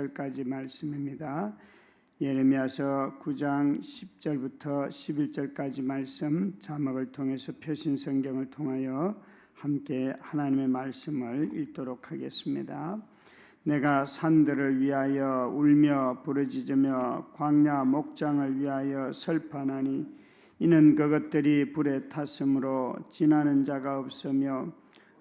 13절까지 말씀입니다. 예레미야서 9장 10절부터 11절까지 말씀, 자막을 통해서 표신 성경을 통하여 함께 하나님의 말씀을 읽도록 하겠습니다. 내가 산들을 위하여 울며 부르짖으며 광야 목장을 위하여 설파하니 이는 그것들이 불에 탔으므로 지나는 자가 없으며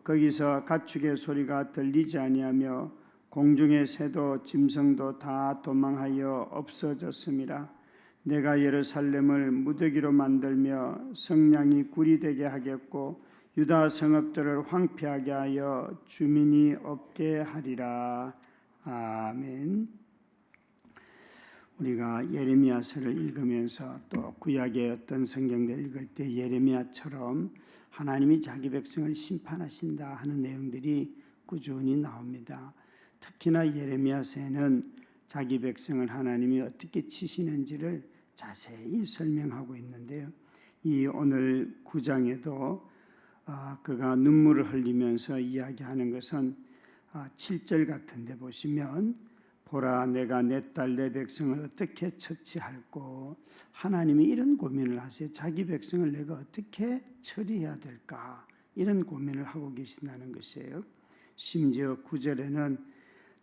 거기서 가축의 소리가 들리지 아니하며 공중의 새도 짐승도 다 도망하여 없어졌음이라. 내가 예루살렘을 무더기로 만들며 성량이 굴이 되게 하겠고 유다 성읍들을 황폐하게 하여 주민이 없게 하리라. 아멘. 우리가 예레미야서를 읽으면서 또 구약의 어떤 성경들 읽을 때 예레미야처럼 하나님이 자기 백성을 심판하신다 하는 내용들이 꾸준히 나옵니다. 특히나 예레미야서에는 자기 백성을 하나님이 어떻게 치시는지를 자세히 설명하고 있는데요. 이 오늘 9장에도 그가 눈물을 흘리면서 이야기하는 것은 7절 같은데 보시면 보라 내가 내 딸 내 백성을 어떻게 처치할꼬. 하나님이 이런 고민을 하세요. 자기 백성을 내가 어떻게 처리해야 될까 이런 고민을 하고 계신다는 것이에요. 심지어 9절에는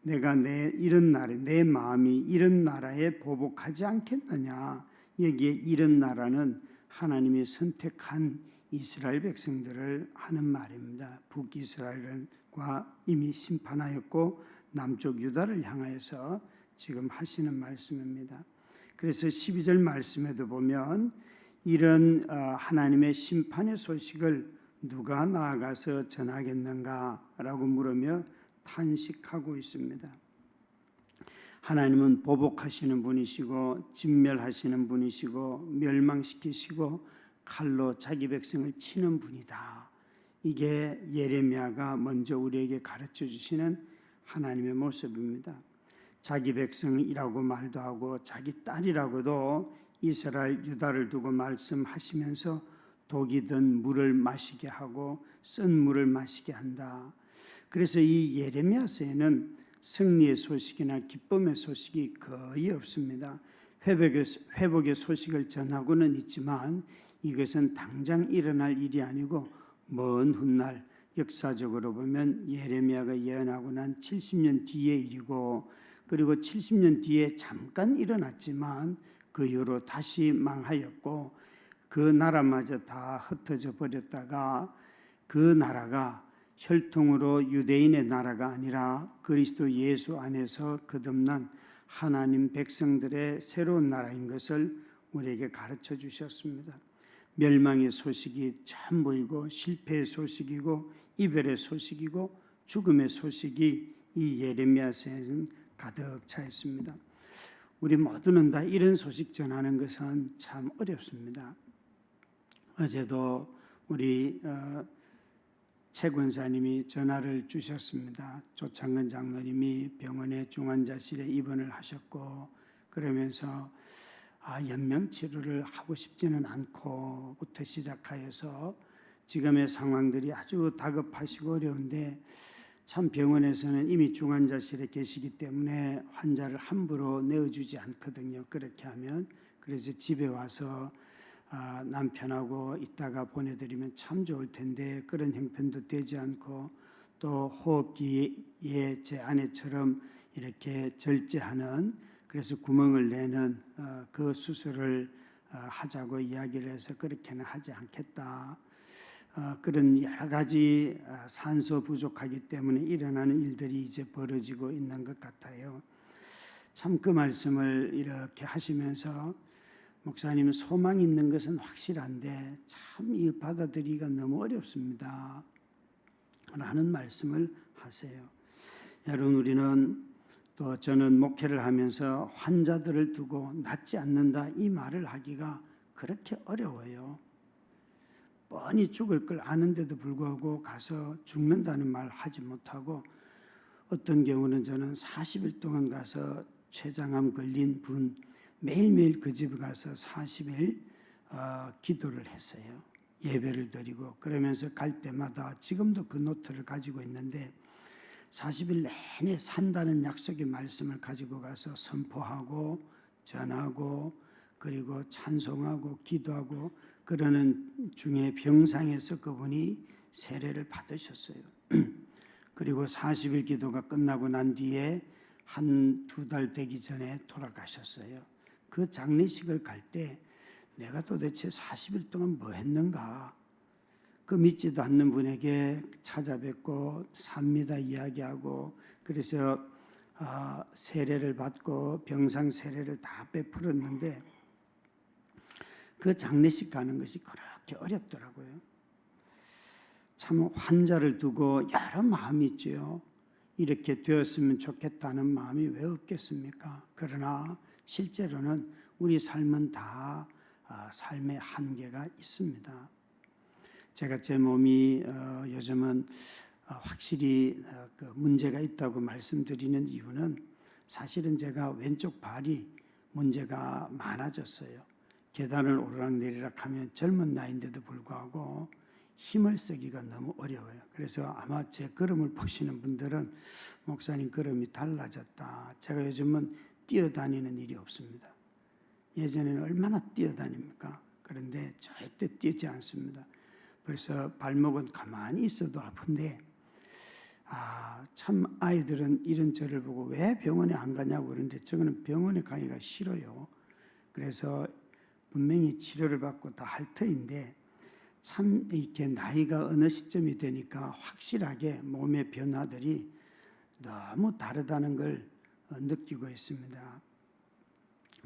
내가 이런 나라 내 마음이 이런 나라에 보복하지 않겠느냐. 여기에 이런 나라는 하나님이 선택한 이스라엘 백성들을 하는 말입니다. 북이스라엘과 이미 심판하였고 남쪽 유다를 향하여서 지금 하시는 말씀입니다. 그래서 12절 말씀에도 보면 이런 하나님의 심판의 소식을 누가 나아가서 전하겠는가라고 물으며 탄식하고 있습니다. 하나님은 보복하시는 분이시고 진멸하시는 분이시고 멸망시키시고 칼로 자기 백성을 치는 분이다. 이게 예레미야가 먼저 우리에게 가르쳐 주시는 하나님의 모습입니다. 자기 백성이라고 말도 하고 자기 딸이라고도 이스라엘 유다를 두고 말씀하시면서 독이 든 물을 마시게 하고 쓴 물을 마시게 한다. 그래서 이 예레미야서에는 승리의 소식이나 기쁨의 소식이 거의 없습니다. 회복의 소식을 전하고는 있지만 이것은 당장 일어날 일이 아니고 먼 훗날 역사적으로 보면 예레미야가 예언하고 난 70년 뒤의 일이고 그리고 70년 뒤에 잠깐 일어났지만 그 이후로 다시 망하였고 그 나라마저 다 흩어져 버렸다가 그 나라가 혈통으로 유대인의 나라가 아니라 그리스도 예수 안에서 거듭난 하나님 백성들의 새로운 나라인 것을 우리에게 가르쳐 주셨습니다. 멸망의 소식이 전부이고 실패의 소식이고 이별의 소식이고 죽음의 소식이 이 예레미야서에는 가득 차 있습니다. 우리 모두는 다 이런 소식 전하는 것은 참 어렵습니다. 어제도 우리 최 권사님이 전화를 주셨습니다. 조창근 장로님이 병원의 중환자실에 입원을 하셨고 그러면서 연명치료를 하고 싶지는 않고부터 시작하여서 지금의 상황들이 아주 다급하시고 어려운데 참 병원에서는 이미 중환자실에 계시기 때문에 환자를 함부로 내어주지 않거든요. 그렇게 하면 그래서 집에 와서 남편하고 있다가 보내드리면 참 좋을 텐데 그런 형편도 되지 않고 또 호흡기에 제 아내처럼 이렇게 절제하는 그래서 구멍을 내는 그 수술을 하자고 이야기를 해서 그렇게는 하지 않겠다. 그런 여러 가지 산소 부족하기 때문에 일어나는 일들이 이제 벌어지고 있는 것 같아요. 참 그 말씀을 이렇게 하시면서 목사님 소망이 있는 것은 확실한데 참 이 받아들이기가 너무 어렵습니다. 라는 말씀을 하세요. 여러분 우리는 또 저는 목회를 하면서 환자들을 두고 낫지 않는다 이 말을 하기가 그렇게 어려워요. 뻔히 죽을 걸 아는데도 불구하고 가서 죽는다는 말 하지 못하고 어떤 경우는 저는 40일 동안 가서 췌장암 걸린 분 매일매일 그 집에 가서 40일 기도를 했어요. 예배를 드리고 그러면서 갈 때마다 지금도 그 노트를 가지고 있는데 40일 내내 산다는 약속의 말씀을 가지고 가서 선포하고 전하고 그리고 찬송하고 기도하고 그러는 중에 병상에서 그분이 세례를 받으셨어요. 그리고 40일 기도가 끝나고 난 뒤에 한 두 달 되기 전에 돌아가셨어요. 그 장례식을 갈 때 내가 도대체 40일 동안 뭐 했는가? 그 믿지도 않는 분에게 찾아뵙고 삽니다 이야기하고 그래서 세례를 받고 병상 세례를 다 베풀었는데 그 장례식 가는 것이 그렇게 어렵더라고요. 참 환자를 두고 여러 마음이 있죠. 이렇게 되었으면 좋겠다는 마음이 왜 없겠습니까? 그러나 실제로는 우리 삶은 다 삶의 한계가 있습니다. 제가 제 몸이 요즘은 확실히 그 문제가 있다고 말씀드리는 이유는 사실은 제가 왼쪽 발이 문제가 많아졌어요. 계단을 오르락내리락 하면 젊은 나이인데도 불구하고 힘을 쓰기가 너무 어려워요. 그래서 아마 제 걸음을 보시는 분들은 목사님 걸음이 달라졌다. 제가 요즘은 뛰어다니는 일이 없습니다. 예전에는 얼마나 뛰어다닙니까? 그런데 절대 뛰지 않습니다. 그래서 발목은 가만히 있어도 아픈데 참 아이들은 이런 저를 보고 왜 병원에 안 가냐고 그러는데 저는 병원에 가기가 싫어요. 그래서 분명히 치료를 받고 다 할 터인데 참 이렇게 나이가 어느 시점이 되니까 확실하게 몸의 변화들이 너무 다르다는 걸 느끼고 있습니다.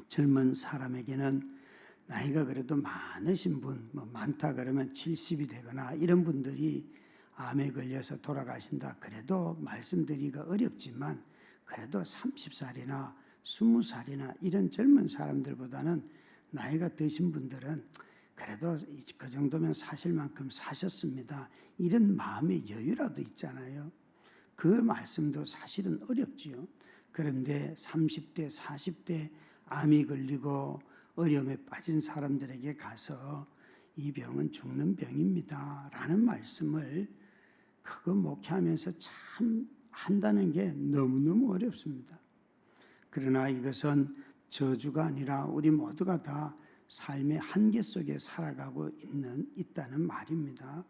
젊은 사람에게는 나이가 그래도 많으신 분, 많다 그러면 70이 되거나 이런 분들이 암에 걸려서 돌아가신다. 그래도 말씀드리기가 어렵지만 그래도 30살이나 20살이나 이런 젊은 사람들보다는 나이가 드신 분들은 그래도 그 정도면 사실 만큼 사셨습니다. 이런 마음의 여유라도 있잖아요. 그 말씀도 사실은 어렵지요. 그런데 30대, 40대 암이 걸리고 어려움에 빠진 사람들에게 가서 이 병은 죽는 병입니다. 라는 말씀을 그거 목회하면서 참 한다는 게 너무너무 어렵습니다. 그러나 이것은 저주가 아니라 우리 모두가 다 삶의 한계 속에 살아가고 있다는 말입니다.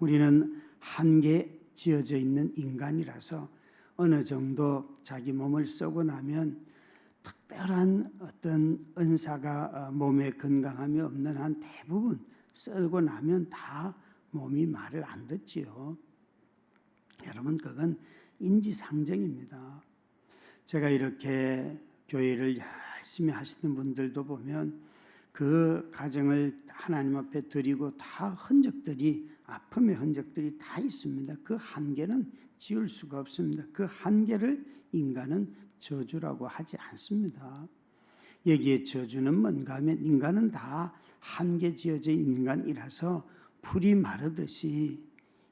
우리는 한계 지어져 있는 인간이라서 어느 정도 자기 몸을 쓰고 나면 특별한 어떤 은사가 몸에 건강함이 없는 한 대부분 쓰고 나면 다 몸이 말을 안 듣지요. 여러분 그건 인지상정입니다. 제가 이렇게 교회를 열심히 하시는 분들도 보면 그 가정을 하나님 앞에 드리고 다 흔적들이 아픔의 흔적들이 다 있습니다. 그 한계는 지울 수가 없습니다. 그 한계를 인간은 저주라고 하지 않습니다. 여기에 저주는 뭔가 하면 인간은 다 한계 지어져 인간이라서 풀이 마르듯이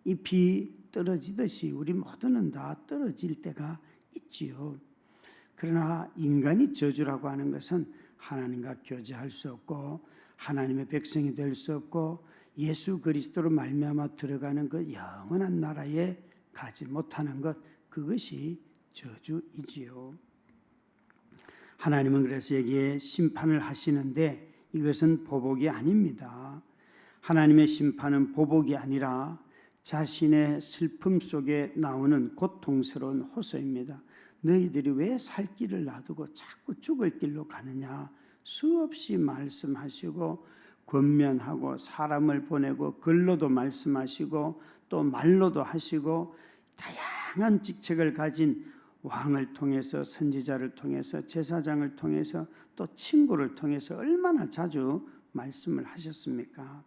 잎이 떨어지듯이 우리 모두는 다 떨어질 때가 있지요. 그러나 인간이 저주라고 하는 것은 하나님과 교제할 수 없고 하나님의 백성이 될 수 없고 예수 그리스도로 말미암아 들어가는 그 영원한 나라에 가지 못하는 것, 그것이 저주이지요. 하나님은 그래서 여기에 심판을 하시는데 이것은 보복이 아닙니다. 하나님의 심판은 보복이 아니라 자신의 슬픔 속에 나오는 고통스러운 호소입니다. 너희들이 왜 살 길을 놔두고 자꾸 죽을 길로 가느냐. 수없이 말씀하시고 권면하고 사람을 보내고 글로도 말씀하시고 또 말로도 하시고 다양한 직책을 가진 왕을 통해서 선지자를 통해서 제사장을 통해서 또 친구를 통해서 얼마나 자주 말씀을 하셨습니까?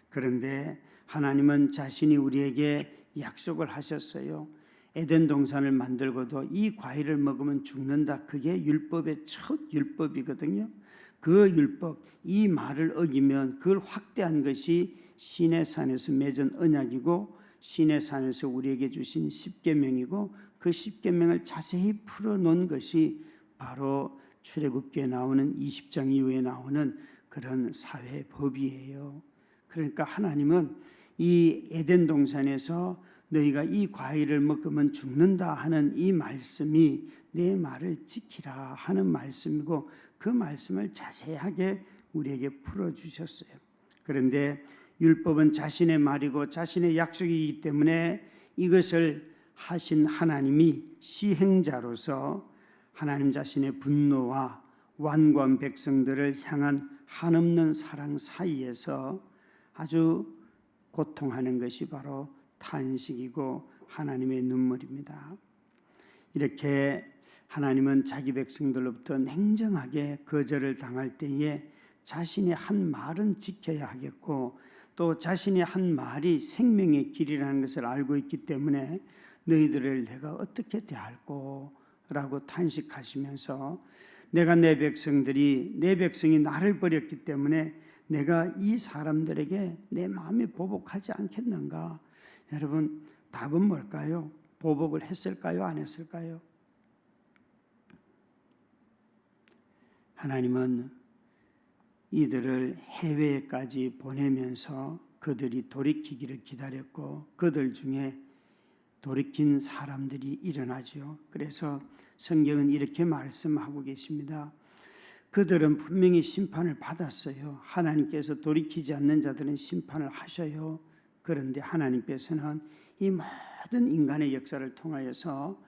그런데 하나님은 자신이 우리에게 약속을 하셨어요. 에덴 동산을 만들고도 이 과일을 먹으면 죽는다. 그게 율법의 첫 율법이거든요. 그 율법, 이 말을 어기면 그걸 확대한 것이 시내산에서 맺은 언약이고 시내산에서 우리에게 주신 십계명이고 그 십계명을 자세히 풀어놓은 것이 바로 출애굽기에 나오는 20장 이후에 나오는 그런 사회법이에요. 그러니까 하나님은 이 에덴 동산에서 너희가 이 과일을 먹으면 죽는다 하는 이 말씀이 내 말을 지키라 하는 말씀이고 그 말씀을 자세하게 우리에게 풀어주셨어요. 그런데 율법은 자신의 말이고 자신의 약속이기 때문에 이것을 하신 하나님이 시행자로서 하나님 자신의 분노와 완고한 백성들을 향한 한없는 사랑 사이에서 아주 고통하는 것이 바로 탄식이고 하나님의 눈물입니다. 이렇게 하나님은 자기 백성들로부터 냉정하게 거절을 당할 때에 자신의 한 말은 지켜야 하겠고 또 자신의 한 말이 생명의 길이라는 것을 알고 있기 때문에 너희들을 내가 어떻게 대할꼬 라고 탄식하시면서 내가 내 백성이 나를 버렸기 때문에 내가 이 사람들에게 내 마음이 보복하지 않겠는가? 여러분 답은 뭘까요? 보복을 했을까요? 안 했을까요? 하나님은 이들을 해외까지 보내면서 그들이 돌이키기를 기다렸고 그들 중에 돌이킨 사람들이 일어나죠. 그래서 성경은 이렇게 말씀하고 계십니다. 그들은 분명히 심판을 받았어요. 하나님께서 돌이키지 않는 자들은 심판을 하셔요. 그런데 하나님께서는 이 모든 인간의 역사를 통하여서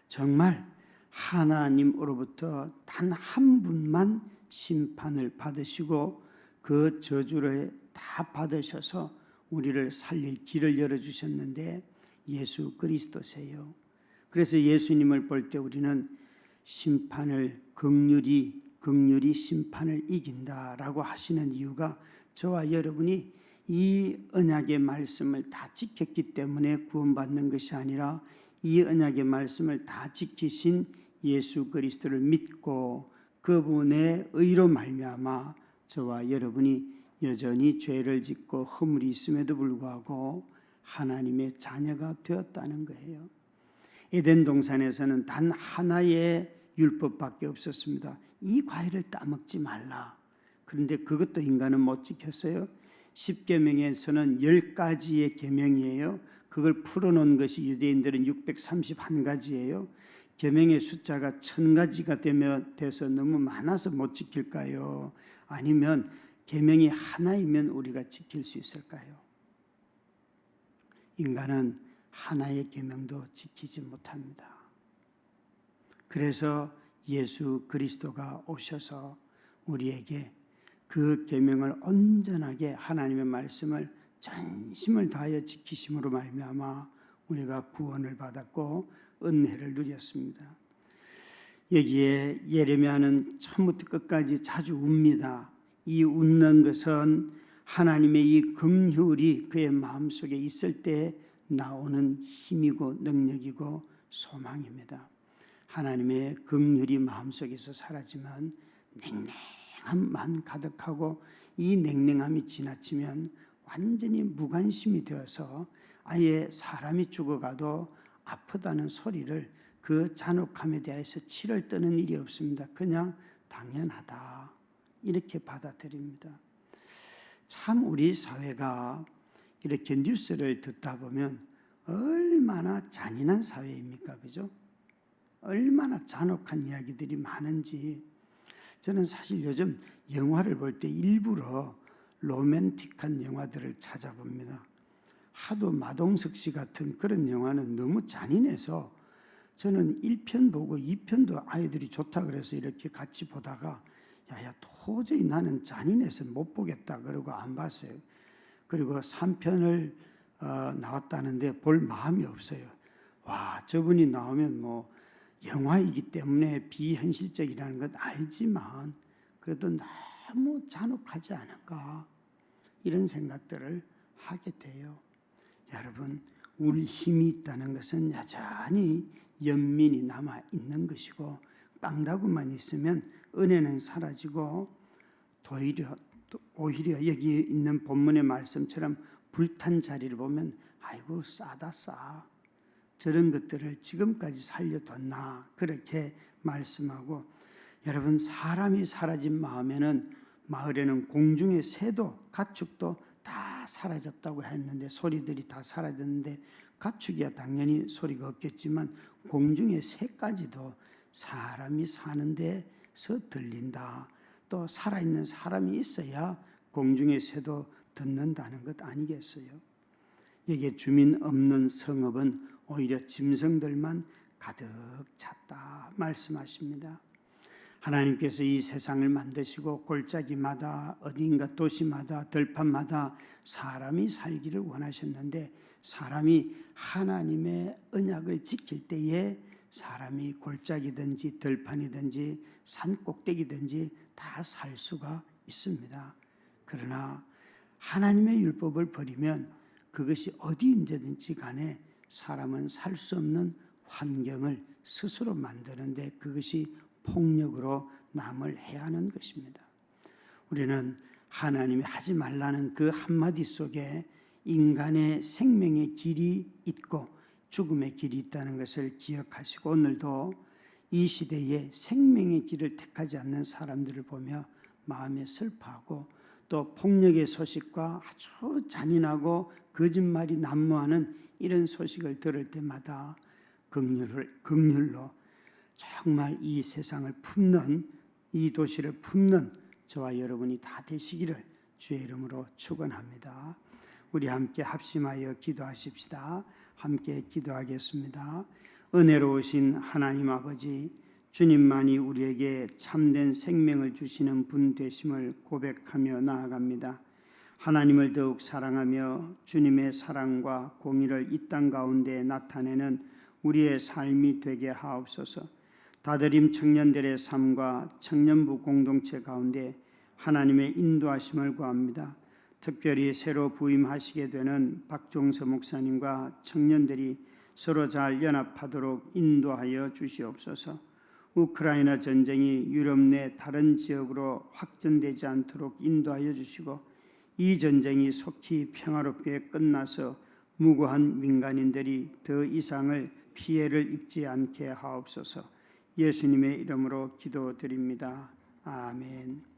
정말 하나님으로부터 단 한 분만 심판을 받으시고 그 저주를 다 받으셔서 우리를 살릴 길을 열어주셨는데 예수 그리스도세요. 그래서 예수님을 볼 때 우리는 심판을 긍휼이 심판을 이긴다라고 하시는 이유가 저와 여러분이 이 언약의 말씀을 다 지켰기 때문에 구원받는 것이 아니라 이 언약의 말씀을 다 지키신 예수 그리스도를 믿고 그분의 의로 말미암아 저와 여러분이 여전히 죄를 짓고 허물이 있음에도 불구하고 하나님의 자녀가 되었다는 거예요. 에덴 동산에서는 단 하나의 율법밖에 없었습니다. 이 과일을 따먹지 말라. 그런데 그것도 인간은 못 지켰어요. 10계명에서는 10가지의 계명이에요. 그걸 풀어놓은 것이 유대인들은 631가지예요. 계명의 숫자가 1000가지가 돼서 너무 많아서 못 지킬까요? 아니면 계명이 하나이면 우리가 지킬 수 있을까요? 인간은 하나의 계명도 지키지 못합니다. 그래서 예수 그리스도가 오셔서 우리에게 그 계명을 온전하게 하나님의 말씀을 전심을 다하여 지키심으로 말미암아 우리가 구원을 받았고 은혜를 누렸습니다. 여기에 예레미야는 처음부터 끝까지 자주 웁니다. 이 웃는 것은 하나님의 이 긍휼이 그의 마음속에 있을 때 나오는 힘이고 능력이고 소망입니다. 하나님의 긍휼이 마음속에서 사라지면 냉랭함만 가득하고 이 냉랭함이 지나치면 완전히 무관심이 되어서 아예 사람이 죽어가도 아프다는 소리를 그 잔혹함에 대해서 치를 떠는 일이 없습니다. 그냥 당연하다 이렇게 받아들입니다. 참 우리 사회가 이렇게 뉴스를 듣다 보면 얼마나 잔인한 사회입니까? 그죠? 얼마나 잔혹한 이야기들이 많은지. 저는 사실 요즘 영화를 볼 때 일부러 로맨틱한 영화들을 찾아봅니다. 하도 마동석 씨 같은 그런 영화는 너무 잔인해서 저는 1편 보고 2편도 아이들이 좋다 그래서 이렇게 같이 보다가 야 도저히 나는 잔인해서 못 보겠다 그러고 안 봤어요. 그리고 3편을 나왔다는데 볼 마음이 없어요. 와, 저분이 나오면 뭐 영화이기 때문에 비현실적이라는 건 알지만 그래도 너무 잔혹하지 않은가 이런 생각들을 하게 돼요. 여러분, 우리 힘이 있다는 것은 여전히 연민이 남아 있는 것이고 깡다구만 있으면 은혜는 사라지고 오히려 여기 있는 본문의 말씀처럼 불탄 자리를 보면 아이고 싸다 싸. 저런 것들을 지금까지 살려뒀나 그렇게 말씀하고 여러분 사람이 사라진 마을에는 공중의 새도 가축도 다 다 사라졌다고 했는데 소리들이 다 사라졌는데 가축이야 당연히 소리가 없겠지만 공중의 새까지도 사람이 사는 데서 들린다. 또 살아있는 사람이 있어야 공중의 새도 듣는다는 것 아니겠어요? 여기에 주민 없는 성읍은 오히려 짐승들만 가득 찼다 말씀하십니다. 하나님께서 이 세상을 만드시고 골짜기마다 어딘가 도시마다 들판마다 사람이 살기를 원하셨는데 사람이 하나님의 언약을 지킬 때에 사람이 골짜기든지 들판이든지 산 꼭대기든지 다 살 수가 있습니다. 그러나 하나님의 율법을 버리면 그것이 어디인지든지 간에 사람은 살 수 없는 환경을 스스로 만드는데 그것이 폭력으로 남을 해하는 것입니다. 우리는 하나님이 하지 말라는 그 한마디 속에 인간의 생명의 길이 있고 죽음의 길이 있다는 것을 기억하시고 오늘도 이 시대에 생명의 길을 택하지 않는 사람들을 보며 마음에 슬퍼하고 또 폭력의 소식과 아주 잔인하고 거짓말이 난무하는 이런 소식을 들을 때마다 긍휼로 정말 이 세상을 품는 이 도시를 품는 저와 여러분이 다 되시기를 주의 이름으로 축원합니다. 우리 함께 합심하여 기도하십시다. 함께 기도하겠습니다. 은혜로우신 하나님 아버지, 주님만이 우리에게 참된 생명을 주시는 분 되심을 고백하며 나아갑니다. 하나님을 더욱 사랑하며 주님의 사랑과 공의를 이 땅 가운데 나타내는 우리의 삶이 되게 하옵소서. 다들임 청년들의 삶과 청년부 공동체 가운데 하나님의 인도하심을 구합니다. 특별히 새로 부임하시게 되는 박종서 목사님과 청년들이 서로 잘 연합하도록 인도하여 주시옵소서. 우크라이나 전쟁이 유럽 내 다른 지역으로 확전되지 않도록 인도하여 주시고 이 전쟁이 속히 평화롭게 끝나서 무고한 민간인들이 더 이상을 피해를 입지 않게 하옵소서. 예수님의 이름으로 기도드립니다. 아멘.